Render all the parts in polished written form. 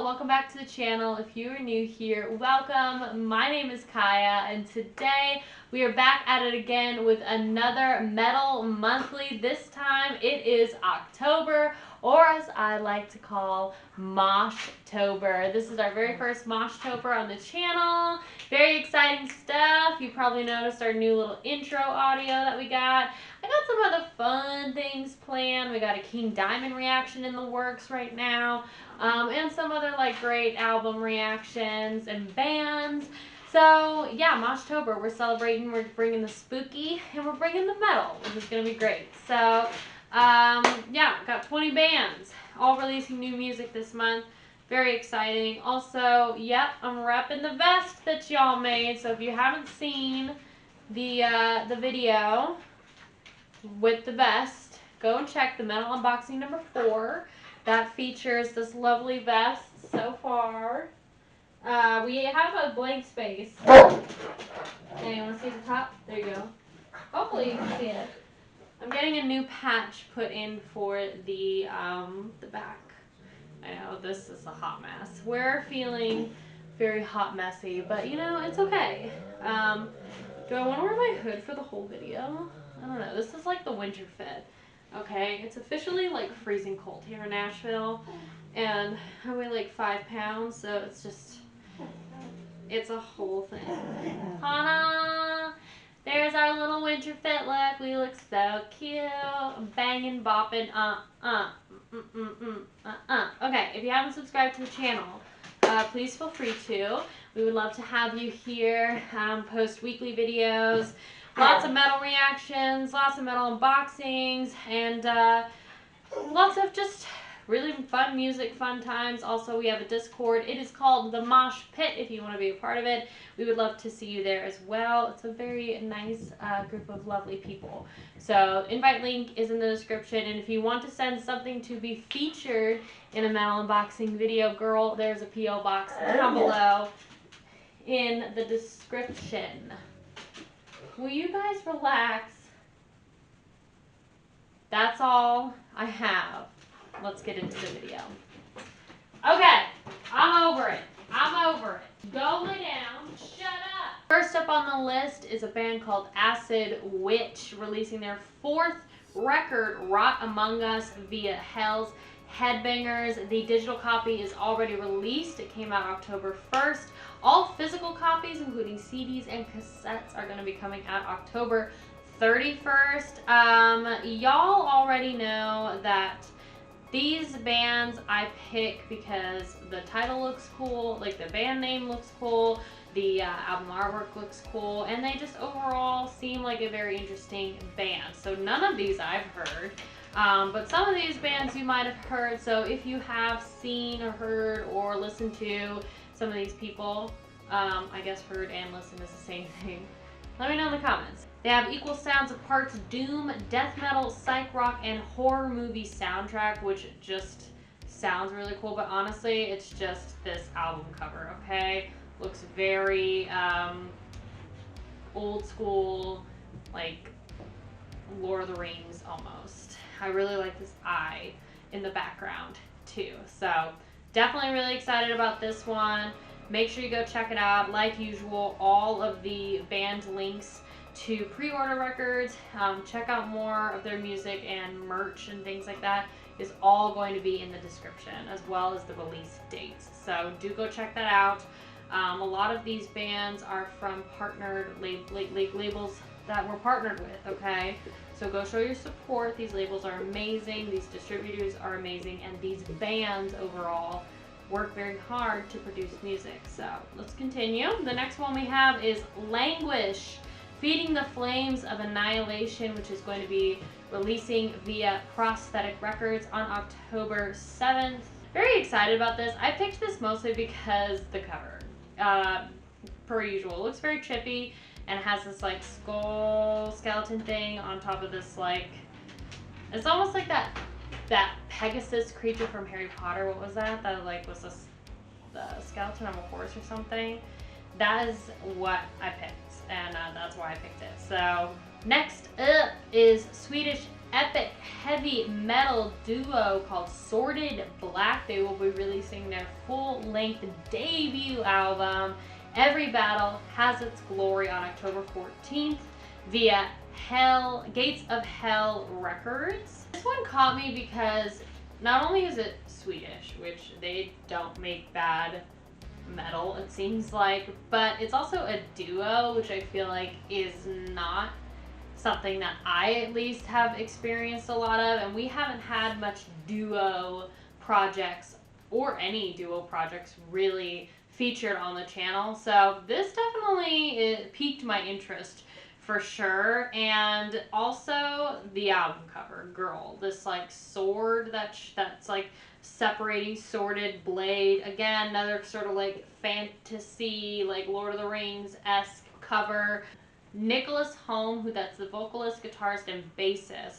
welcome back to the channel. If you are new here, welcome. My name is Kaya, and today we are back at it again with another Metal Monthly. This time it is October, or as I like to call, Moshtober. This is our very first Moshtober on the channel. Very exciting stuff. You probably noticed our new little intro audio that we got. I got some other fun things planned. We got a King Diamond reaction in the works right now, and some other like great album reactions and bands. So yeah, Moshtober, we're celebrating. We're bringing the spooky and we're bringing the metal, which is gonna be great. So yeah, got 20 bands all releasing new music this month. Very exciting. Also, yep, I'm repping the vest that y'all made. So if you haven't seen the video with the vest, go and check the Metal Unboxing number 4. That features this lovely vest so far. We have a blank space. Hey, you want to see the top? There you go. Hopefully you can see it. I'm getting a new patch put in for the back. I know this is a hot mess. We're feeling very hot messy, but you know, it's okay. Do I want to wear my hood for the whole video? I don't know. This is like the winter fit. Okay, it's officially like freezing cold here in Asheville, and I weigh like 5 pounds, so it's just, it's a whole thing. Hana! There's our little winter fit look. We look so cute. Banging, bopping, Okay, if you haven't subscribed to the channel, please feel free to. We would love to have you here, post weekly videos, lots of metal reactions, lots of metal unboxings, and lots of just really fun music, fun times. Also, we have a Discord. It is called The Mosh Pit if you want to be a part of it. We would love to see you there as well. It's a very nice group of lovely people. So, invite link is in the description. And if you want to send something to be featured in a metal unboxing video, girl, there's a PO Box down below in the description. Will you guys relax? That's all I have. Let's get into the video. Okay, I'm over it. I'm over it. Go lay down. Shut up. First up on the list is a band called Acid Witch, releasing their 4th record, Rot Among Us, via Hell's Headbangers. The digital copy is already released. It came out October 1st. All physical copies, including CDs and cassettes, are going to be coming out October 31st. Y'all already know that these bands I pick because the title looks cool, like the band name looks cool, the album artwork looks cool, and they just overall seem like a very interesting band. So none of these I've heard, but some of these bands you might have heard. So if you have seen or heard or listened to some of these people, I guess heard and listened is the same thing, let me know in the comments. They have equal sounds of parts doom, death metal, psych rock, and horror movie soundtrack, which just sounds really cool, but honestly, it's just this album cover, okay? Looks very old school, like Lord of the Rings almost. I really like this eye in the background too. So definitely really excited about this one. Make sure you go check it out. Like usual, all of the band links to pre-order records, check out more of their music and merch and things like that is all going to be in the description, as well as the release dates. So do go check that out. A lot of these bands are from partnered labels that we're partnered with, okay? So go show your support. These labels are amazing, these distributors are amazing, and these bands overall work very hard to produce music. So let's continue. The next one we have is Languish, Feeding the Flames of Annihilation, which is going to be releasing via Prosthetic Records on October 7th. Very excited about this. I picked this mostly because the cover, per usual, it looks very trippy and has this like skull skeleton thing on top of this, like, it's almost like that Pegasus creature from Harry Potter. What was that? That like was the skeleton of a horse or something. That is what I picked, and that's why I picked it. So next up is Swedish Epic heavy metal duo called Sordid Blade. They will be releasing their full-length debut album, Every Battle Has Its Glory, on October 14th via Gates of Hell Records. This one caught me because not only is it Swedish, which they don't make bad metal, it seems like, but it's also a duo, which I feel like is not something that I at least have experienced a lot of, and we haven't had much duo projects or any duo projects really featured on the channel, so this definitely piqued my interest for sure. And also the album cover, girl, this like sword that's like separating Sordid Blade. Again, another sort of like fantasy, like Lord of the Rings-esque cover. Nicholas Holm, that's the vocalist, guitarist, and bassist.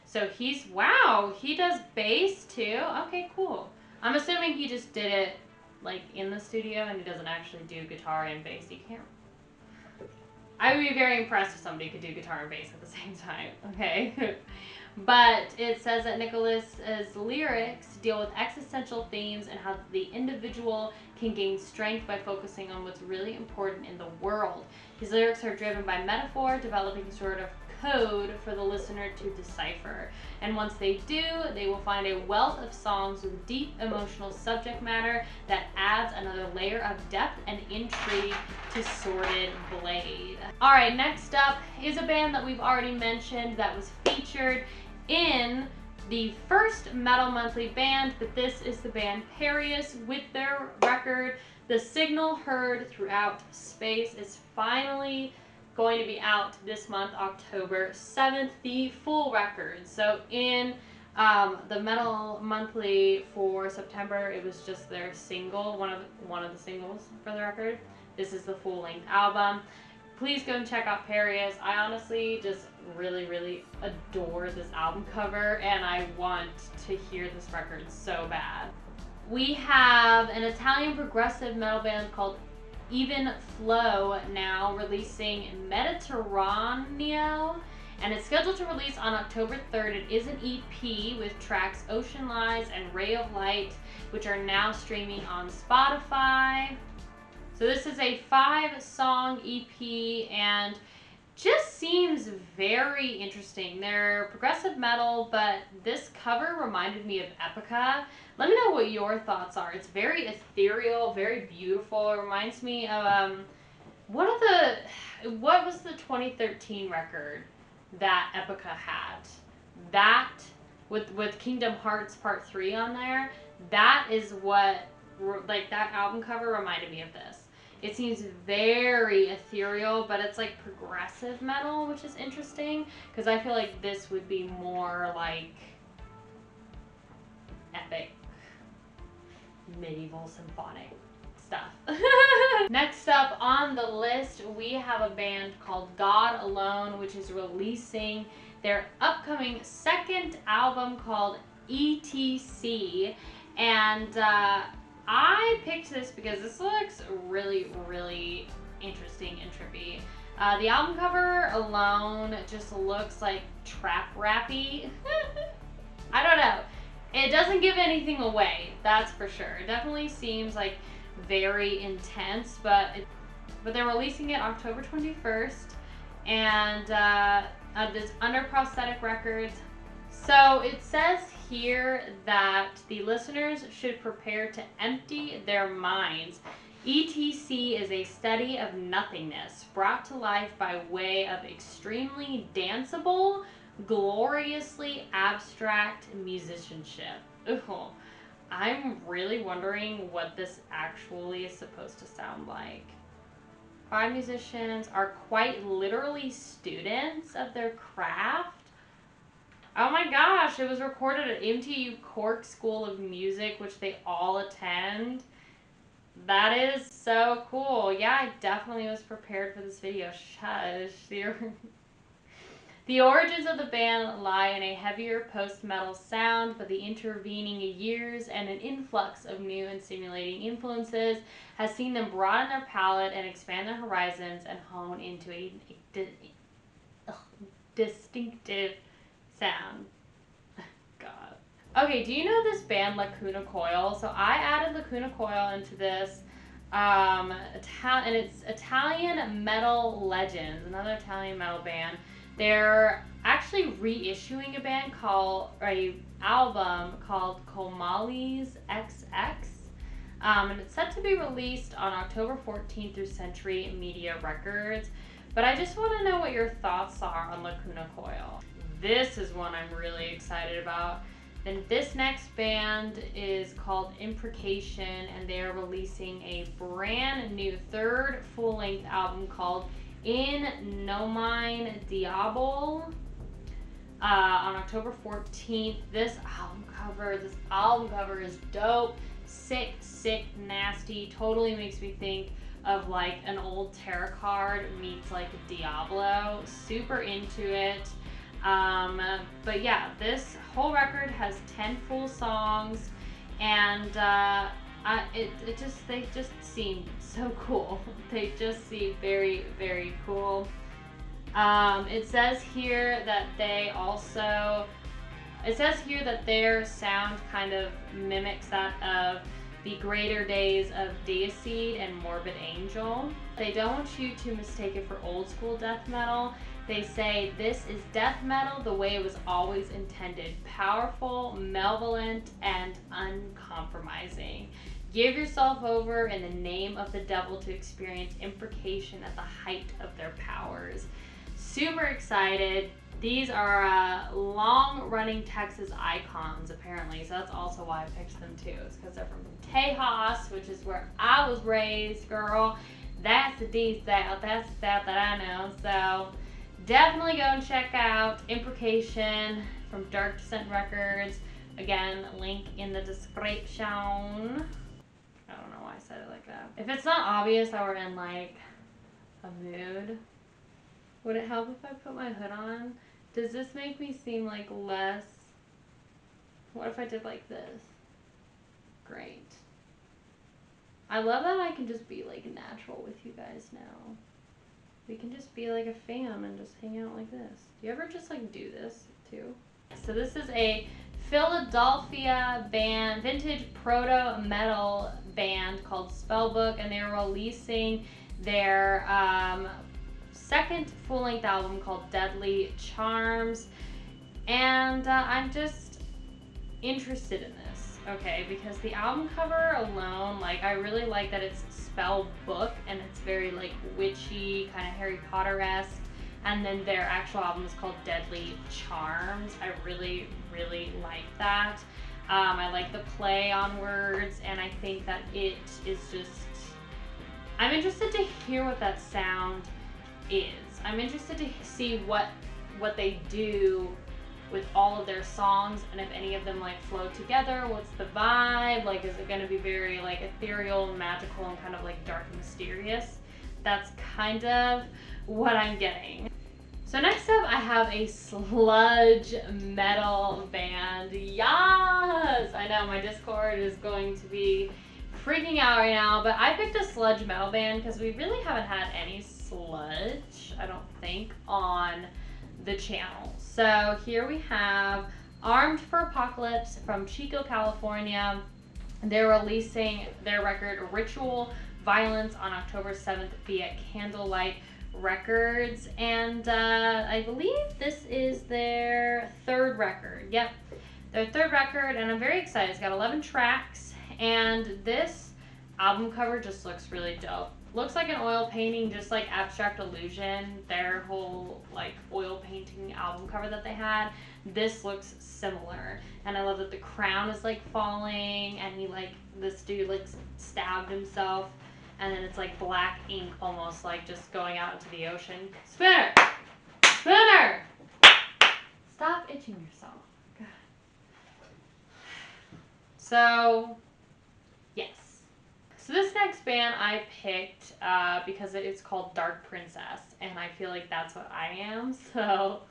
So wow, he does bass too? Okay, cool. I'm assuming he just did it like in the studio and he doesn't actually do guitar and bass. You can't. I would be very impressed if somebody could do guitar and bass at the same time, okay? But it says that Nicholas's lyrics deal with existential themes and how the individual can gain strength by focusing on what's really important in the world. His lyrics are driven by metaphor, developing a sort of code for the listener to decipher. And once they do, they will find a wealth of songs with deep emotional subject matter that adds another layer of depth and intrigue to Sordid Blade. Alright, next up is a band that we've already mentioned that was featured in the first Metal Monthly band, but this is the band PARIUS with their record The Signal Heard Throughout Space is finally going to be out this month, October 7th, the full record. So in the Metal Monthly for September, it was just their single, one of the singles for the record. This is the full-length album. Please go and check out PARIUS. I honestly just really, really adore this album cover, and I want to hear this record so bad. We have an Italian progressive metal band called Even Flow now releasing Mediterraneo, and it's scheduled to release on October 3rd. It is an EP with tracks Ocean Lies and Ray of Light, which are now streaming on Spotify. So this is a 5-song EP and just seems very interesting. They're progressive metal, but this cover reminded me of Epica. Let me know what your thoughts are. It's very ethereal, very beautiful. It reminds me of what was the 2013 record that Epica had? That with Kingdom Hearts Part 3 on there. That is what, like, that album cover reminded me of this. It seems very ethereal, but it's like progressive metal, which is interesting because I feel like this would be more like epic, medieval, symphonic stuff. Next up on the list, we have a band called God Alone, which is releasing their upcoming second album called ETC. And I picked this because this looks really, really interesting and trippy. The album cover alone just looks like trap rappy. I don't know. It doesn't give anything away, that's for sure. It definitely seems like very intense, but they're releasing it October 21st, and it's under Prosthetic Records. So it says here that the listeners should prepare to empty their minds. ETC is a study of nothingness brought to life by way of extremely danceable, gloriously abstract musicianship. Ooh, I'm really wondering what this actually is supposed to sound like. 5 musicians are quite literally students of their craft. Oh my gosh, it was recorded at MTU Cork School of Music, which they all attend. That is so cool. Yeah, I definitely was prepared for this video. Shush. The origins of the band lie in a heavier post-metal sound, but the intervening years and an influx of new and stimulating influences has seen them broaden their palette and expand their horizons and hone into a distinctive sound. Okay, do you know this band Lacuna Coil? So I added Lacuna Coil into this, and it's Italian Metal Legends, another Italian metal band. They're actually reissuing an album called Comali's XX, and it's set to be released on October 14th through Century Media Records. But I just want to know what your thoughts are on Lacuna Coil. This is one I'm really excited about. Then this next band is called Imprecation, and they are releasing a brand new third full-length album called In Nomine Diabol on October 14th. This album cover is dope. Sick, nasty. Totally makes me think of like an old tarot card meets like Diablo. Super into it. But yeah, this whole record has 10 full songs, and they just seem so cool. They just seem very, very cool. It says here that their sound kind of mimics that of the greater days of Deicide and Morbid Angel. They don't want you to mistake it for old school death metal. They say this is death metal the way it was always intended. Powerful, malevolent, and uncompromising. Give yourself over in the name of the devil to experience imprecation at the height of their powers. Super excited. These are long-running Texas icons, apparently, so that's also why I picked them too. It's because they're from Tejas, which is where I was raised, girl. That's the D-South. That's the South that I know. So definitely go and check out Imprecation from Dark Descent Records. Again, link in the description. I don't know why I said it like that. If it's not obvious that we're in like a mood, would it help if I put my hood on? Does this make me seem like less? What if I did like this? Great. I love that I can just be like natural with you guys now. We can just be like a fam and just hang out like this. Do you ever just like do this too? So this is a Philadelphia band, vintage proto metal band called Spellbook, and they're releasing their second full-length album called Deadly Charms, and I'm just interested in this, okay, because the album cover alone, like, I really like that it's Spellbook and it's very like witchy, kind of Harry Potter-esque, and then their actual album is called Deadly Charms. I really like that. I like the play on words, and I think that it is just, I'm interested to hear what that sound is. I'm interested to see what they do with all of their songs, and if any of them like flow together. What's the vibe? Like, is it going to be very like ethereal and magical and kind of like dark and mysterious? That's kind of what I'm getting. So next up, I have a sludge metal band. Yes! I know my Discord is going to be freaking out right now, but I picked a sludge metal band because we really haven't had any sludge, I don't think, on the channel. So here we have Armed for Apocalypse from Chico, California. They're releasing their record Ritual Violence on October 7th via Candlelight Records, and I believe this is their third record. Yep, their third record, and I'm very excited. It's got 11 tracks, and this album cover just looks really dope. Looks like an oil painting, just like Abstract Illusion, their whole like oil painting album cover that they had. This looks similar, and I love that the crown is like falling, and he like, this dude like stabbed himself, and then it's like black ink almost like just going out into the ocean. Spinner! Spinner! Stop itching yourself. God. So, yes. So this next band I picked because it's called Dark Princess, and I feel like that's what I am, so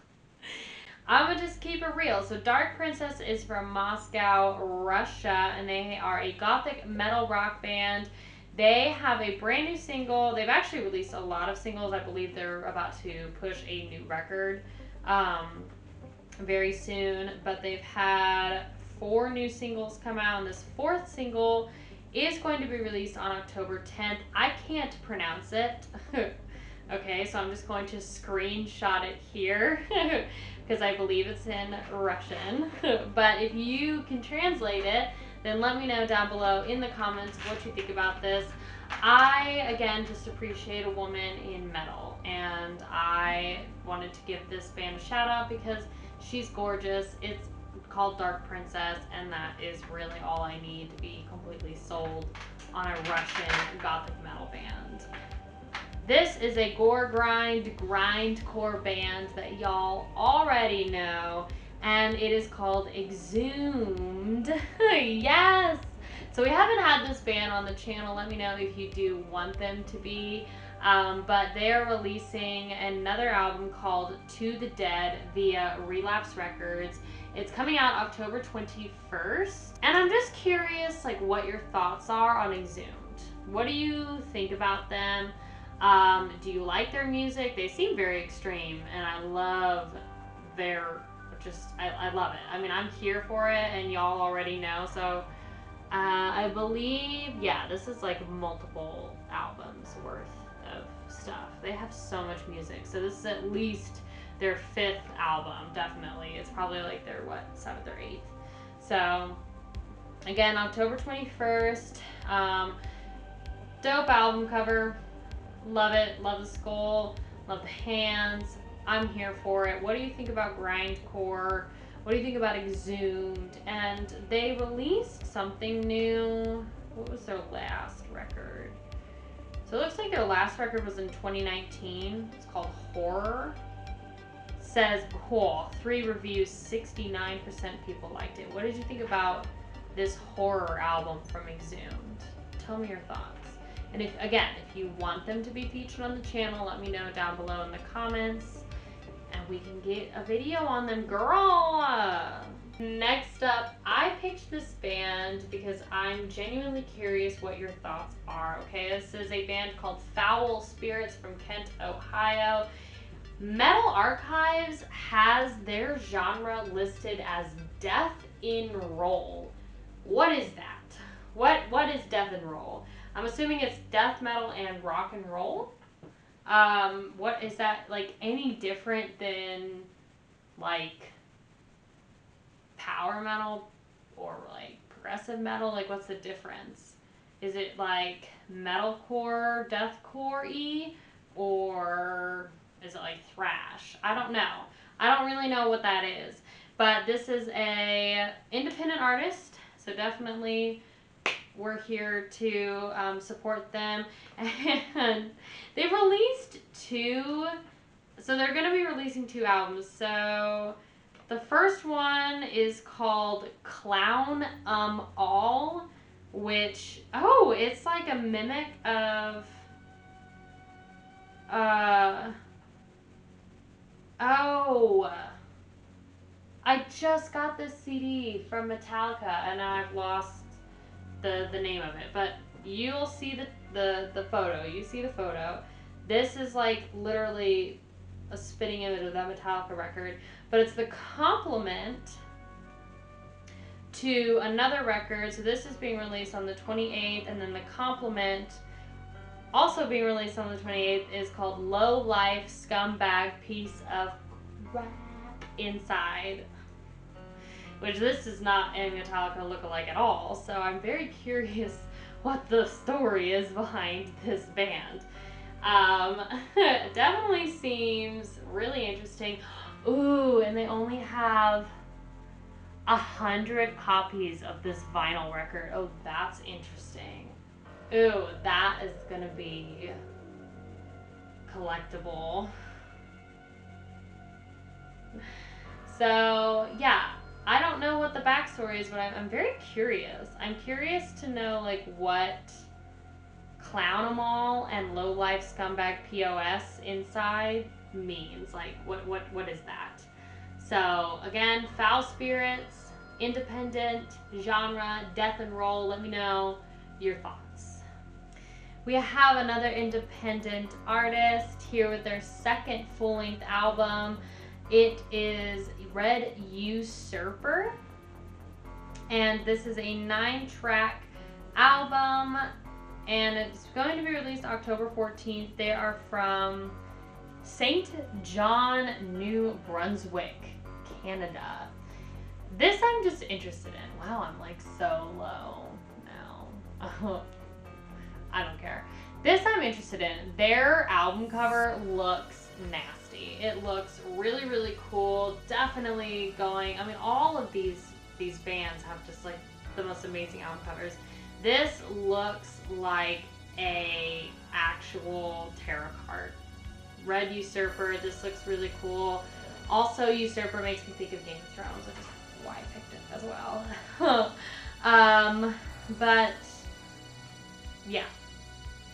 I'm gonna just keep it real. So Dark Princess is from Moscow, Russia, and they are a gothic metal rock band. They have a brand new single. They've actually released a lot of singles. I believe they're about to push a new record very soon, but they've had 4 new singles come out, and this 4th single is going to be released on October 10th. I can't pronounce it. Okay, so I'm just going to screenshot it here because I believe it's in Russian. But if you can translate it, then let me know down below in the comments what you think about this. I, again, just appreciate a woman in metal, and I wanted to give this band a shout out because she's gorgeous. It's called Dark Princess, and that is really all I need to be completely sold on a Russian gothic metal band. This is a gore grindcore band that y'all already know, and it is called Exhumed. Yes! So we haven't had this band on the channel. Let me know if you do want them to be. But they're releasing another album called To the Dead via Relapse Records. It's coming out October 21st. And I'm just curious, like, what your thoughts are on Exhumed. What do you think about them? Do you like their music? They seem very extreme, and I love their, I love it. I mean, I'm here for it, and y'all already know, so I believe, yeah, this is like multiple albums worth of stuff. They have so much music, so this is at least their 5th album, definitely. It's probably like their, 7th or 8th. So, again, October 21st, dope album cover. Love it. Love the skull. Love the hands. I'm here for it. What do you think about grindcore? What do you think about Exhumed? And they released something new. What was their last record? So it looks like their last record was in 2019. It's called Horror. It says, cool, 3 reviews, 69% people liked it. What did you think about this Horror album from Exhumed? Tell me your thoughts. And if you want them to be featured on the channel, let me know down below in the comments, and we can get a video on them, girl! Next up, I picked this band because I'm genuinely curious what your thoughts are, okay? This is a band called Foul Spirits from Kent, Ohio. Metal Archives has their genre listed as Death in Roll. What is that? What is Death in Roll? I'm assuming it's death metal and rock and roll. What is that, like, any different than, like, power metal or, like, progressive metal? Like, what's the difference? Is it, like, metalcore, deathcore-y, or is it, like, thrash? I don't know. I don't really know what that is. But this is a independent artist, so definitely we're here to support them. And they've released 2, so they're going to be releasing 2 albums. So the first one is called Clown All, which, it's like a mimic of, I just got this CD from Metallica, and now I've lost the name of it, but you'll see the photo. You see the photo. This is like literally a spitting image of that Metallica record, but it's the complement to another record. So this is being released on the 28th, and then the complement also being released on the 28th is called Low Life Scumbag Piece of Crap Inside, which this is not a Metallica lookalike at all, so I'm very curious what the story is behind this band. Definitely seems really interesting. Ooh, and they only have 100 copies of this vinyl record. Oh, that's interesting. Ooh, that is gonna be collectible. So, yeah. I don't know what the backstory is, but I'm very curious. I'm curious to know, like, what Clown 'em All and Low Life Scumbag POS inside means. Like, what is that? So, again, Foul Spirits, independent, genre, death and roll. Let me know your thoughts. We have another independent artist here with their 2nd full-length album. It is Red Usurper. And this is a 9-track album, and it's going to be released October 14th. They are from St. John, New Brunswick, Canada. This I'm just interested in. Wow, I'm like so low now. I don't care. This I'm interested in. Their album cover looks nasty. It looks really, really cool. Definitely going, I mean, all of these bands have just like the most amazing album covers. This looks like a actual tarot card. Red Usurper, this looks really cool. Also, Usurper makes me think of Game of Thrones, which is why I picked it as well. But yeah,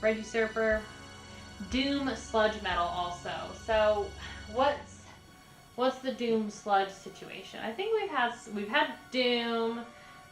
Red Usurper. Doom sludge metal also. So what's the doom sludge situation? I think we've had doom.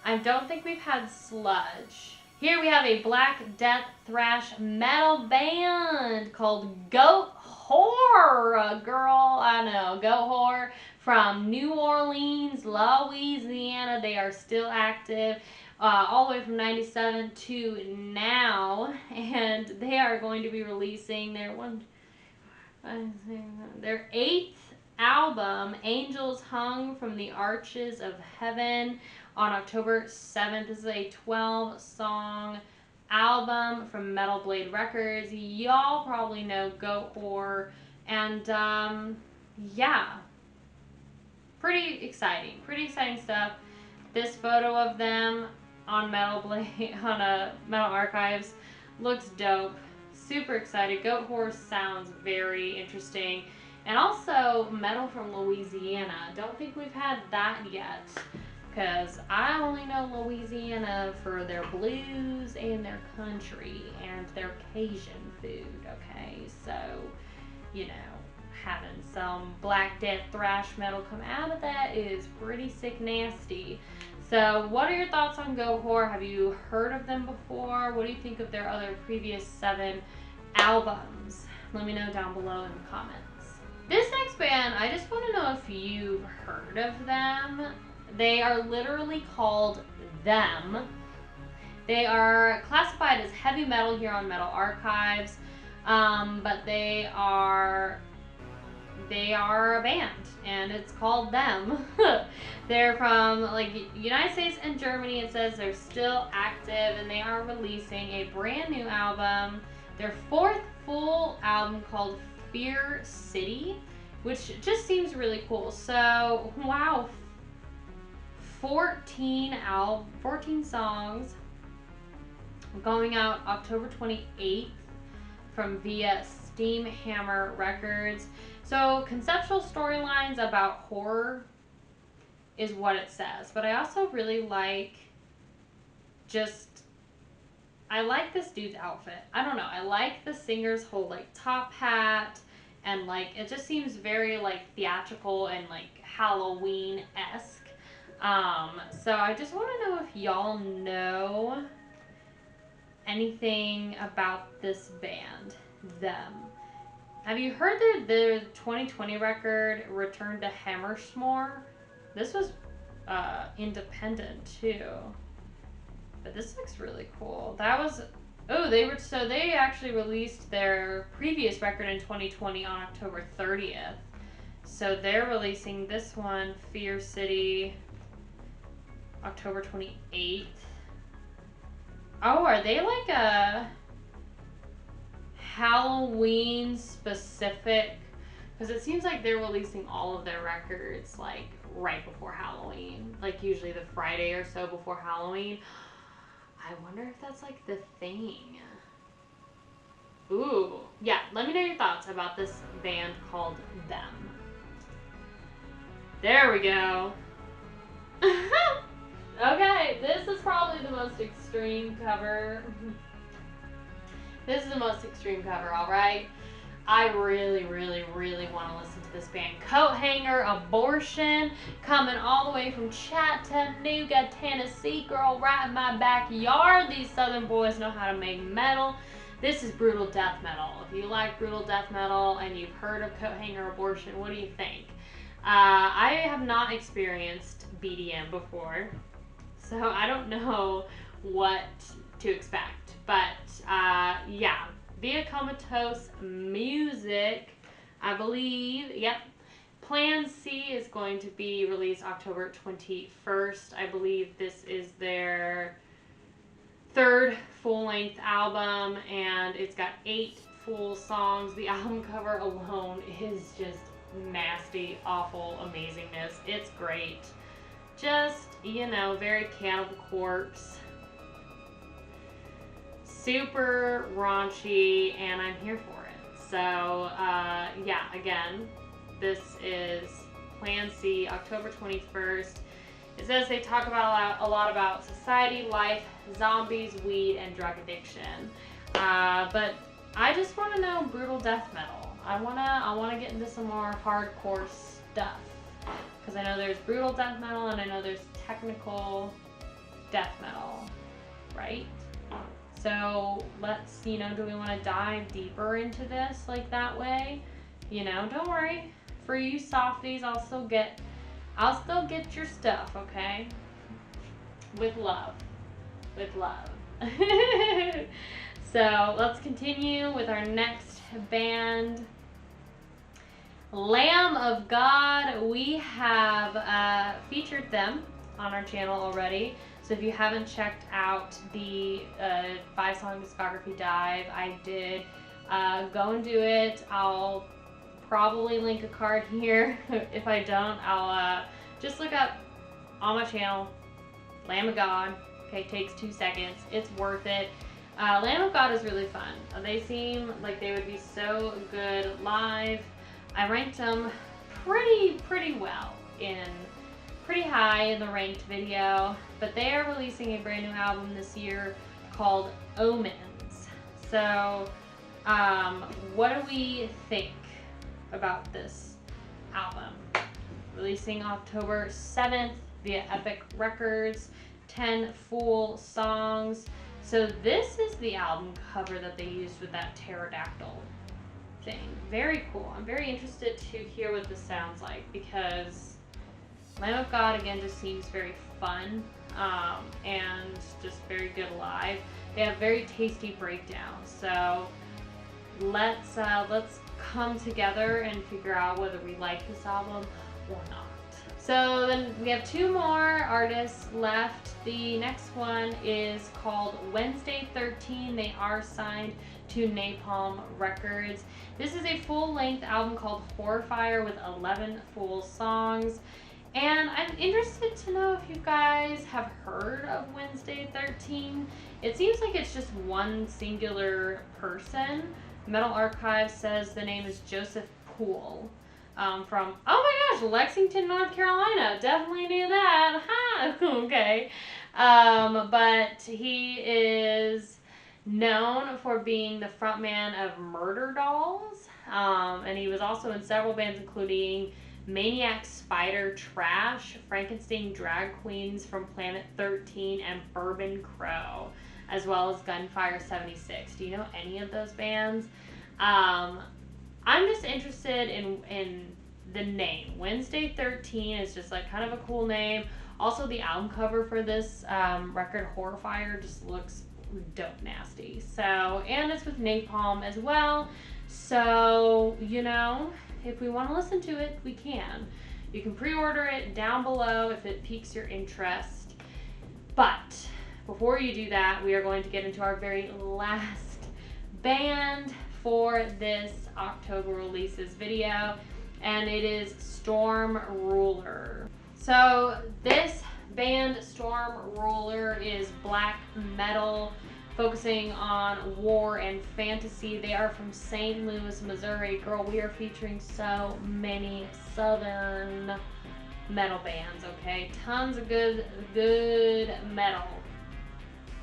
I don't think we've had sludge. Here we have a black death thrash metal band called Goat Whore. Girl, I know, Goat Whore from New Orleans, Louisiana. They are still active. All the way from 97 to now, and they are going to be releasing their 8th album, Angels Hung from the Arches of Heaven, on October 7th. This is a 12-song album from Metal Blade Records. Y'all probably know Goat Whore, and yeah, pretty exciting stuff. This photo of them on Metal Blade, on Metal Archives, looks dope. Super excited. Goat Whore sounds very interesting. And also metal from Louisiana. Don't think we've had that yet, because I only know Louisiana for their blues and their country and their Cajun food, okay? So, you know, having some black death thrash metal come out of that is pretty sick nasty. So what are your thoughts on Goat Whore? Have you heard of them before? What do you think of their other previous 7 albums? Let me know down below in the comments. This next band, I just want to know if you've heard of them. They are literally called Them. They are classified as heavy metal here on Metal Archives, but they are a band, and it's called Them. They're from like United States and Germany. It says they're still active, and they are releasing a brand new album, their 4th full album called Fear City, which just seems really cool. So wow, 14 songs, going out October 28th from via Steamhammer Records. So conceptual storylines about horror is what it says, but I also really like I like this dude's outfit. I don't know, I like the singer's whole like top hat, and like it just seems very like theatrical and like Halloween-esque. So I just want to know if y'all know anything about this band, Them. Have you heard their 2020 record, Return to Hammersmore? This was independent too, but this looks really cool. That was, they actually released their previous record in 2020 on October 30th. So they're releasing this one, Fear City, October 28th. Oh, are they like a Halloween specific? Because it seems like they're releasing all of their records like right before Halloween, like usually the Friday or so before Halloween. I wonder if that's like the thing. Ooh, yeah, let me know your thoughts about this band called Them. There we go. Okay, this is probably the most extreme cover. This is the most extreme cover, alright? I really, really, really want to listen to this band. Coathanger Abortion, coming all the way from Chattanooga, Tennessee. Girl, right in my backyard. These southern boys know how to make metal. This is brutal death metal. If you like brutal death metal and you've heard of Coathanger Abortion, what do you think? I have not experienced BDM before, so I don't know what to expect. But yeah, Via Comatose Music, I believe, yep. Plan C is going to be released October 21st. I believe this is their third full-length album, and it's got 8 full songs. The album cover alone is just nasty, awful amazingness. It's great. Just, you know, very Cannibal Corpse. Super raunchy, and I'm here for it. So, yeah, again, this is Plan C, October 21st. It says they talk about a lot about society, life, zombies, weed, and drug addiction. But I just want to know brutal death metal. I wanna get into some more hardcore stuff, because I know there's brutal death metal and I know there's technical death metal, right? So let's, you know, do we want to dive deeper into this like that way? You know, don't worry. For you softies, I'll still get your stuff, okay? With love. With love. So let's continue with our next band. Lamb of God. We have featured them on our channel already. So if you haven't checked out the 5-song discography dive, I did. Go and do it. I'll probably link a card here. If I don't, I'll just look up on my channel, Lamb of God. Okay, takes 2 seconds. It's worth it. Lamb of God is really fun. They seem like they would be so good live. I ranked them pretty well pretty high in the ranked video, but they are releasing a brand new album this year called Omens. So, what do we think about this album? Releasing October 7th via Epic Records, 10 full songs. So this is the album cover that they used with that pterodactyl thing. Very cool. I'm very interested to hear what this sounds like, because Lamb of God, again, just seems very fun and just very good live. They have very tasty breakdowns. So let's come together and figure out whether we like this album or not. So then we have 2 more artists left. The next one is called Wednesday 13. They are signed to Napalm Records. This is a full-length album called Horrifier with 11 full songs. And I'm interested to know if you guys have heard of Wednesday 13. It seems like it's just one singular person. Metal Archive says the name is Joseph Poole. From, oh my gosh, Lexington, North Carolina. Definitely knew that. Ha! Okay. But he is known for being the frontman of Murder Dolls. And he was also in several bands, including Maniac Spider Trash, Frankenstein Drag Queens from Planet 13, and Bourbon Crow, as well as Gunfire 76. Do you know any of those bands? I'm just interested in the name. Wednesday 13 is just like kind of a cool name. Also, the album cover for this record, Horrifier, just looks dope nasty. So, and it's with Napalm as well. So, you know, if we want to listen to it, we can. You can pre-order it down below if it piques your interest. But before you do that, we are going to get into our very last band for this October releases video, and it is Storm Ruler. So this band, Storm Ruler, is black metal, focusing on war and fantasy. They are from St. Louis, Missouri. Girl, we are featuring so many southern metal bands, okay? Tons of good metal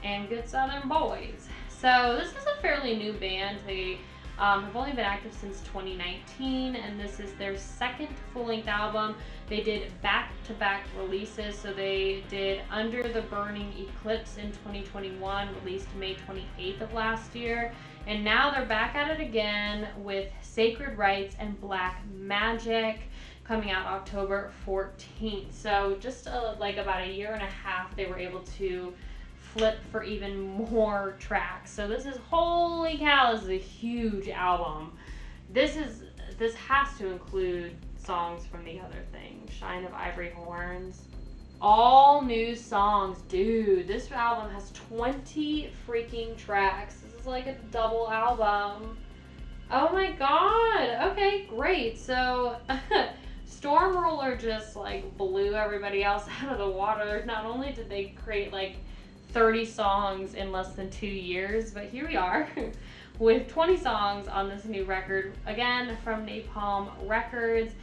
and good southern boys. So this is a fairly new band. They have only been active since 2019, and this is their second full-length album. They did back-to-back releases, so they did Under the Burning Eclipse in 2021, released May 28th of last year, and now they're back at it again with Sacred Rites and Black Magic. coming out October 14th. So just like about a year and a half, they were able to flip for even more tracks. So this is, holy cow, this is a huge album. This has to include songs from the other thing, Shine of Ivory Horns. All new songs. Dude, this album has 20 freaking tracks. This is like a double album. Oh my god. Okay, great. So Stormruler just like blew everybody else out of the water. Not only did they create like 30 songs in less than 2 years, but here we are with 20 songs on this new record, again from Napalm Records.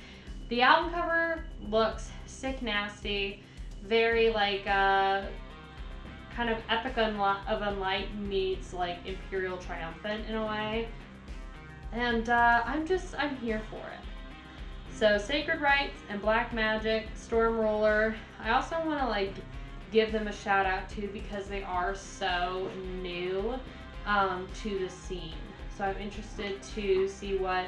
The album cover looks sick nasty, very like kind of Epic of Unlight meets like Imperial Triumphant in a way, and I'm here for it. So Sacred Rites and Black Magic, Stormruler. I also want to like give them a shout out too, because they are so new to the scene. So I'm interested to see what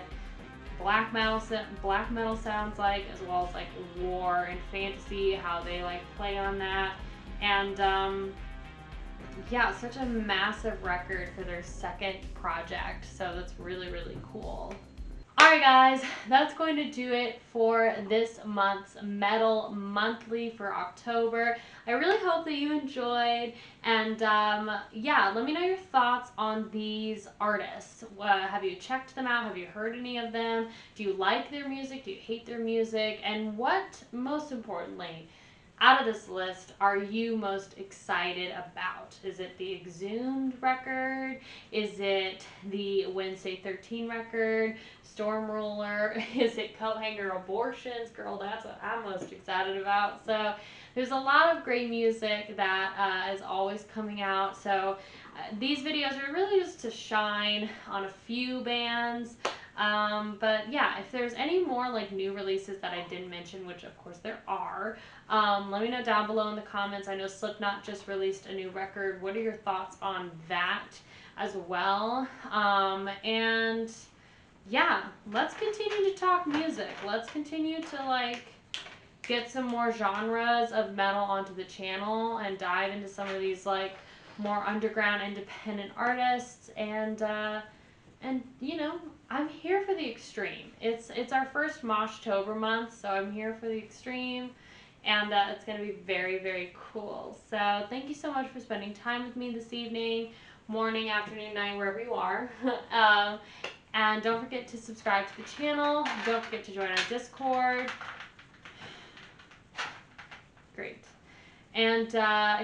black metal sounds like, as well as like war and fantasy, how they like play on that. And yeah, such a massive record for their second project. So that's really, really cool. Alright guys, that's going to do it for this month's Metal Monthly for October. I really hope that you enjoyed, and yeah, let me know your thoughts on these artists. Have you checked them out? Have you heard any of them? Do you like their music? Do you hate their music? And what, most importantly, out of this list are you most excited about? Is it the Exhumed record? Is it the Wednesday 13 record? Stormruler? Is it Coathanger Abortions? Girl, that's what I'm most excited about. So there's a lot of great music that is always coming out. So these videos are really just to shine on a few bands. But yeah, if there's any more like new releases that I didn't mention, which of course there are, let me know down below in the comments. I know Slipknot just released a new record. What are your thoughts on that as well? And yeah, let's continue to talk music. Let's continue to like get some more genres of metal onto the channel and dive into some of these like more underground independent artists. And you know, I'm here for the extreme. It's our first Moshtober month, so I'm here for the extreme, and it's going to be very, very cool. So thank you so much for spending time with me this evening, morning, afternoon, night, wherever you are. And don't forget to subscribe to the channel. Don't forget to join our Discord. Great. And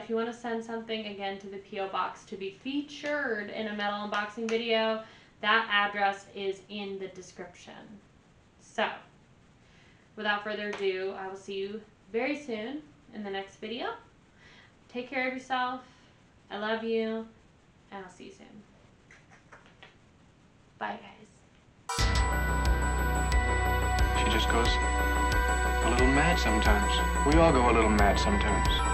if you want to send something, again, to the P.O. Box to be featured in a metal unboxing video, that address is in the description. So, without further ado, I will see you very soon in the next video. Take care of yourself. I love you, and I'll see you soon. Bye, guys. She just goes a little mad sometimes. We all go a little mad sometimes.